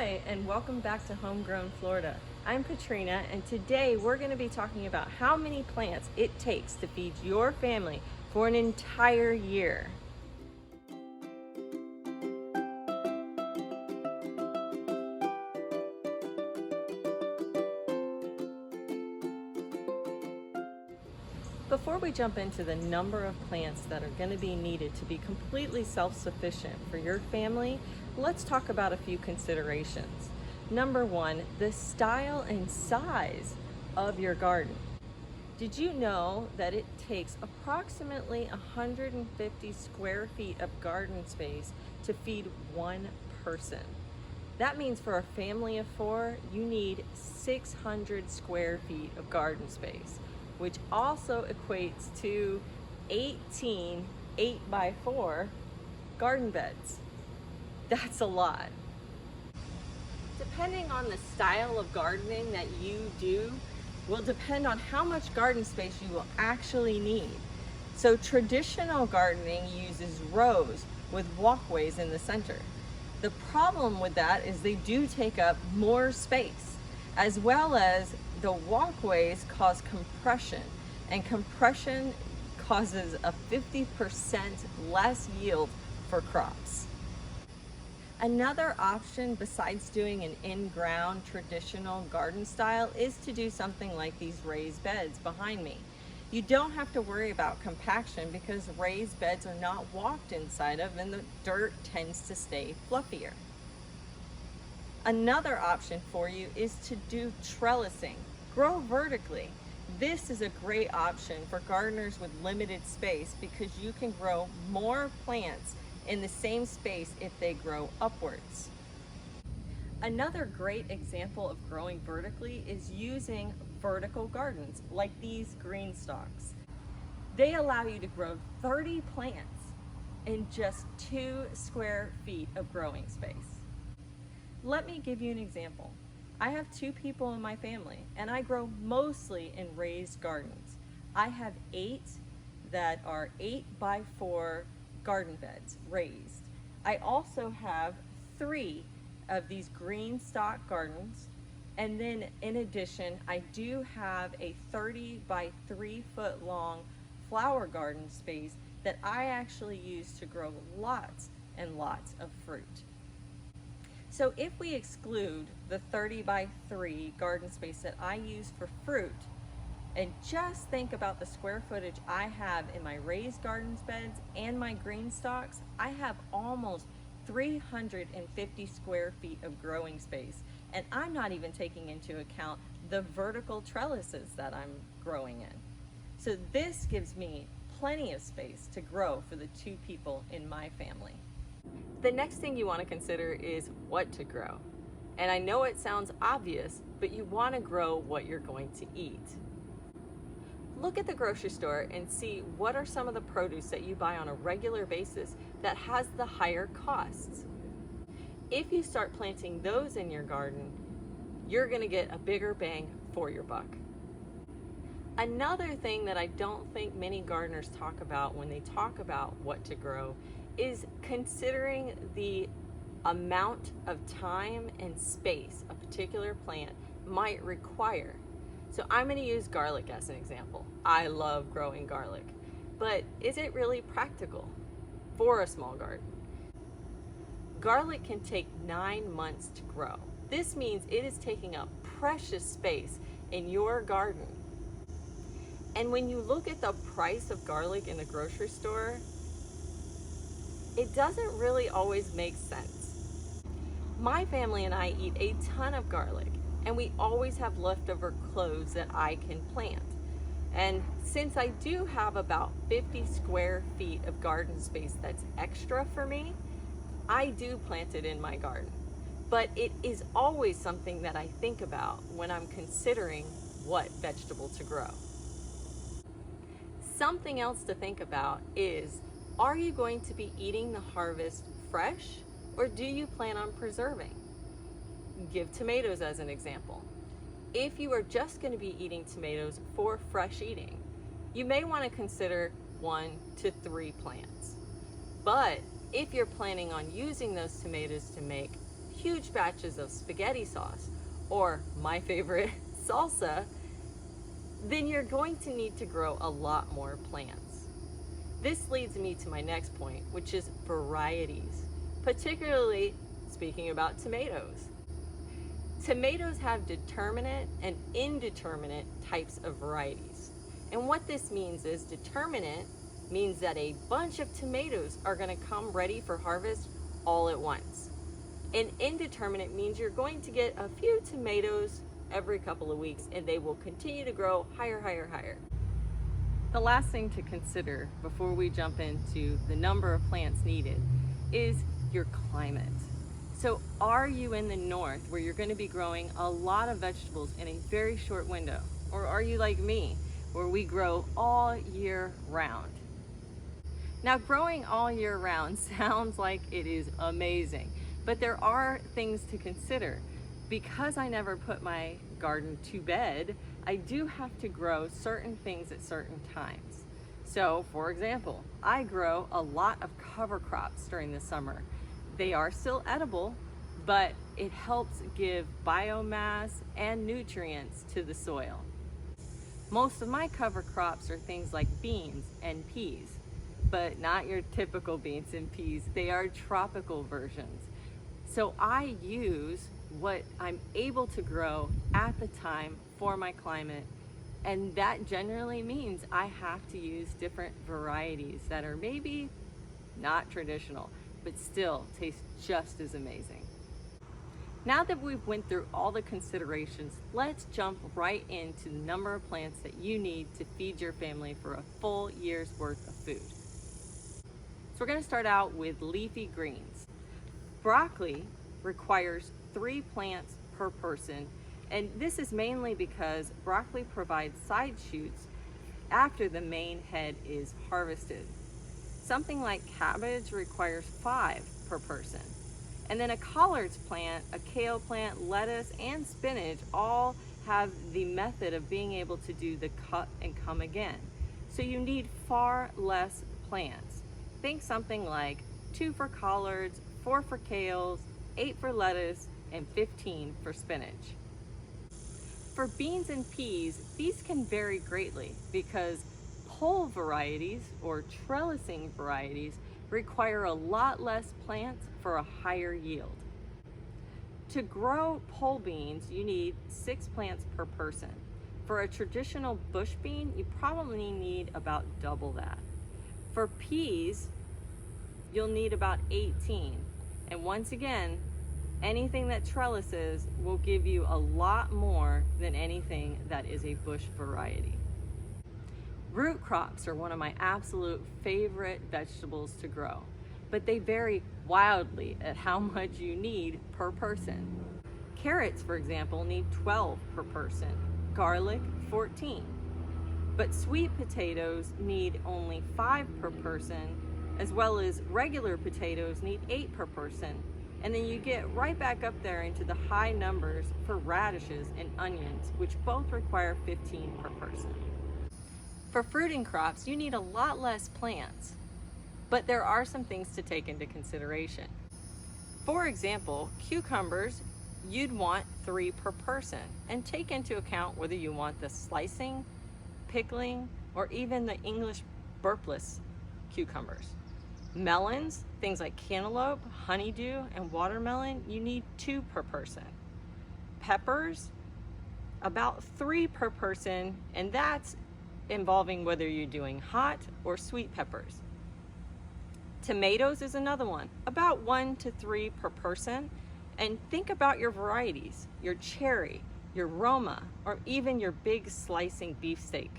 Hi, and welcome back to Homegrown Florida. I'm Katrina, and today we're going to be talking about how many plants it takes to feed your family for an entire year. Before we jump into the number of plants that are going to be needed to be completely self-sufficient for your family, let's talk about a few considerations. Number one, the style and size of your garden. Did you know that it takes approximately 150 square feet of garden space to feed one person? That means for a family of 4, you need 600 square feet of garden space, which also equates to 18 8x4 garden beds. That's a lot. Depending on the style of gardening that you do will depend on how much garden space you will actually need. So traditional gardening uses rows with walkways in the center. The problem with that is they do take up more space, as well as the walkways cause compression, and compression causes a 50% less yield for crops. Another option besides doing an in-ground traditional garden style is to do something like these raised beds behind me. You don't have to worry about compaction because raised beds are not walked inside of, and the dirt tends to stay fluffier. Another option for you is to do trellising. Grow vertically. This is a great option for gardeners with limited space because you can grow more plants in the same space if they grow upwards. Another great example of growing vertically is using vertical gardens like these green stalks. They allow you to grow 30 plants in just 2 square feet of growing space. Let me give you an example. I have 2 people in my family and I grow mostly in raised gardens. I have 8 that are 8x4 garden beds raised. I also have 3 of these green stock gardens, and then in addition I do have a 30 by 3 foot long flower garden space that I actually use to grow lots and lots of fruit. So if we exclude the 30 by 3 garden space that I use for fruit and just think about the square footage I have in my raised gardens beds and my green stalks, I have almost 350 square feet of growing space, and I'm not even taking into account the vertical trellises that I'm growing in. So this gives me plenty of space to grow for the 2 people in my family. The next thing you want to consider is what to grow. And I know it sounds obvious, but you want to grow what you're going to eat. Look at the grocery store and see what are some of the produce that you buy on a regular basis that has the higher costs. If you start planting those in your garden, you're going to get a bigger bang for your buck. Another thing that I don't think many gardeners talk about when they talk about what to grow is considering the amount of time and space a particular plant might require. So I'm going to use garlic as an example. I love growing garlic, but is it really practical for a small garden? Garlic can take 9 months to grow. This means it is taking up precious space in your garden. And when you look at the price of garlic in the grocery store, it doesn't really always make sense. My family and I eat a ton of garlic, and we always have leftover cloves that I can plant. And since I do have about 50 square feet of garden space that's extra for me, I do plant it in my garden. But it is always something that I think about when I'm considering what vegetable to grow. Something else to think about is, are you going to be eating the harvest fresh, or do you plan on preserving? Give tomatoes as an example. If you are just going to be eating tomatoes for fresh eating, you may want to consider 1 to 3 plants. But if you're planning on using those tomatoes to make huge batches of spaghetti sauce, or my favorite, salsa, then you're going to need to grow a lot more plants. This leads me to my next point, which is varieties, particularly speaking about tomatoes. Tomatoes have determinate and indeterminate types of varieties. And what this means is determinate means that a bunch of tomatoes are going to come ready for harvest all at once. And indeterminate means you're going to get a few tomatoes every couple of weeks and they will continue to grow higher, higher, higher. The last thing to consider before we jump into the number of plants needed is your climate. So are you in the north where you're going to be growing a lot of vegetables in a very short window? Or are you like me, where we grow all year round? Now, growing all year round sounds like it is amazing, but there are things to consider. Because I never put my garden to bed, I do have to grow certain things at certain times. So, for example, I grow a lot of cover crops during the summer. They are still edible, but it helps give biomass and nutrients to the soil. Most of my cover crops are things like beans and peas, but not your typical beans and peas. They are tropical versions. So I use what I'm able to grow at the time for my climate, and that generally means I have to use different varieties that are maybe not traditional, but still taste just as amazing. Now that we've went through all the considerations, let's jump right into the number of plants that you need to feed your family for a full year's worth of food. So we're going to start out with leafy greens. Broccoli requires 3 plants per person, and this is mainly because broccoli provides side shoots after the main head is harvested. Something like cabbage requires 5 per person. And then a collards plant, a kale plant, lettuce, and spinach all have the method of being able to do the cut and come again. So you need far less plants. Think something like 2 for collards, 4 for kales, 8 for lettuce, and 15 for spinach. For beans and peas, these can vary greatly because pole varieties or trellising varieties require a lot less plants for a higher yield. To grow pole beans, you need 6 plants per person. For a traditional bush bean, you probably need about double that. For peas, you'll need about 18. And once again, anything that trellises will give you a lot more than anything that is a bush variety. Root crops are one of my absolute favorite vegetables to grow, but they vary wildly at how much you need per person. Carrots, for example, need 12 per person, garlic 14. But sweet potatoes need only 5 per person, as well as regular potatoes need 8 per person. And then you get right back up there into the high numbers for radishes and onions, which both require 15 per person. For fruiting crops, you need a lot less plants, but there are some things to take into consideration. For example, cucumbers, you'd want 3 per person, and take into account whether you want the slicing, pickling, or even the English burpless cucumbers. Melons, things like cantaloupe, honeydew, and watermelon, you need 2 per person. Peppers, about 3 per person, and that's involving whether you're doing hot or sweet peppers. Tomatoes is another one, about 1 to 3 per person. And think about your varieties, your cherry, your Roma, or even your big slicing beefsteak.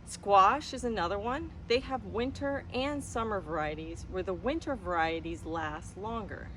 Squash is another one. They have winter and summer varieties where the winter varieties last longer.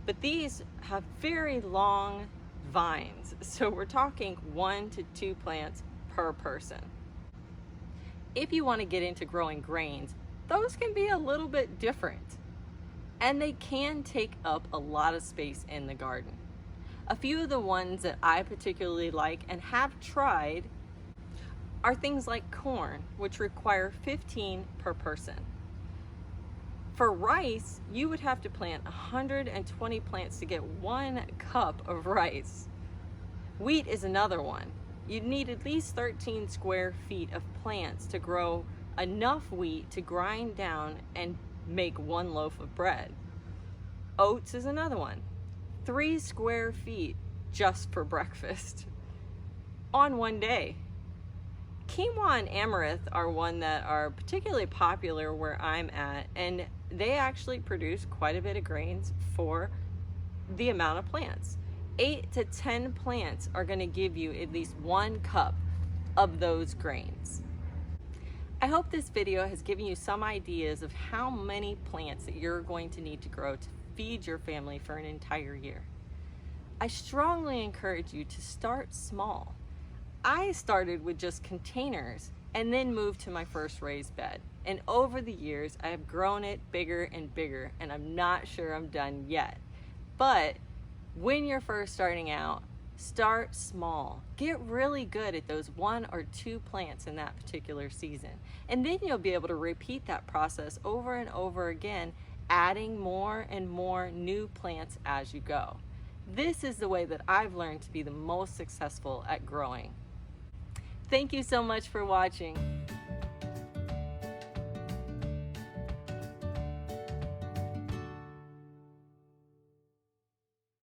But these have very long vines, so we're talking 1 to 2 plants per person. If you want to get into growing grains, those can be a little bit different, and they can take up a lot of space in the garden. A few of the ones that I particularly like and have tried are things like corn, which require 15 per person. For rice, you would have to plant 120 plants to get 1 cup of rice. Wheat is another one. You'd need at least 13 square feet of plants to grow enough wheat to grind down and make 1 loaf of bread. Oats is another one. 3 square feet just for breakfast on one day. Quinoa and amaranth are one that are particularly popular where I'm at, and they actually produce quite a bit of grains for the amount of plants. 8 to 10 plants are going to give you at least 1 cup of those grains. I hope this video has given you some ideas of how many plants that you're going to need to grow to feed your family for an entire year. I strongly encourage you to start small. I started with just containers and then moved to my first raised bed. And over the years, I have grown it bigger and bigger, and I'm not sure I'm done yet. But when you're first starting out, start small. Get really good at those 1 or 2 plants in that particular season. And then you'll be able to repeat that process over and over again, adding more and more new plants as you go. This is the way that I've learned to be the most successful at growing. Thank you so much for watching.